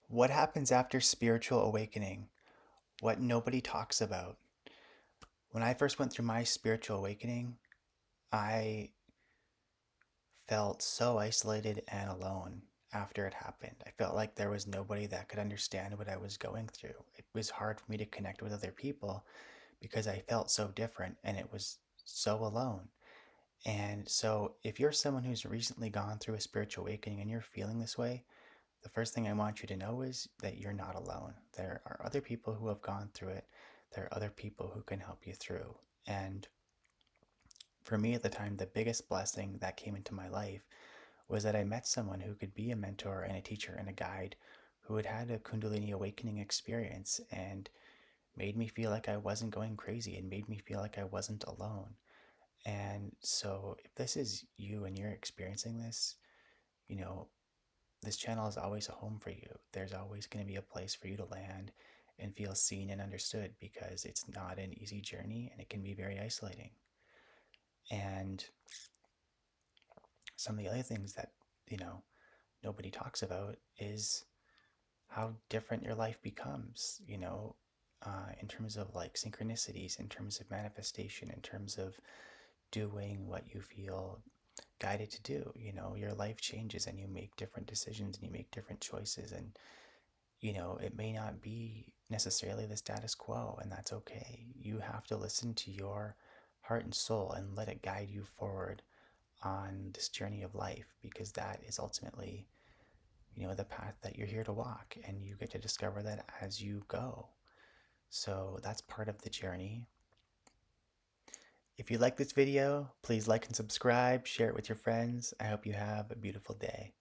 What happens after spiritual awakening? What nobody talks about. When I first went through my spiritual awakening, I felt so isolated and alone after it happened. I felt like there was nobody that could understand what I was going through. It was hard for me to connect with other people because I felt so different and it was so alone. And so, if you're someone who's recently gone through a spiritual awakening and you're feeling this way, the first thing I want you to know is that you're not alone. There are other people who have gone through it. There are other people who can help you through. And for me at the time, the biggest blessing that came into my life was that I met someone who could be a mentor and a teacher and a guide who had had a Kundalini awakening experience and made me feel like I wasn't going crazy and made me feel like I wasn't alone. And so, if this is you and you're experiencing this, you know, this channel is always a home for you. There's always going to be a place for you to land and feel seen and understood because it's not an easy journey and it can be very isolating. And some of the other things that, you know, nobody talks about is how different your life becomes, in terms of like synchronicities, in terms of manifestation, in terms of doing what you feel guided to do. Your life changes and you make different decisions and you make different choices. And it may not be necessarily the status quo, and that's okay. You have to listen to your heart and soul and let it guide you forward on this journey of life because that is ultimately, the path that you're here to walk, and you get to discover that as you go. So that's part of the journey. If you like this video, please like and subscribe, share it with your friends. I hope you have a beautiful day.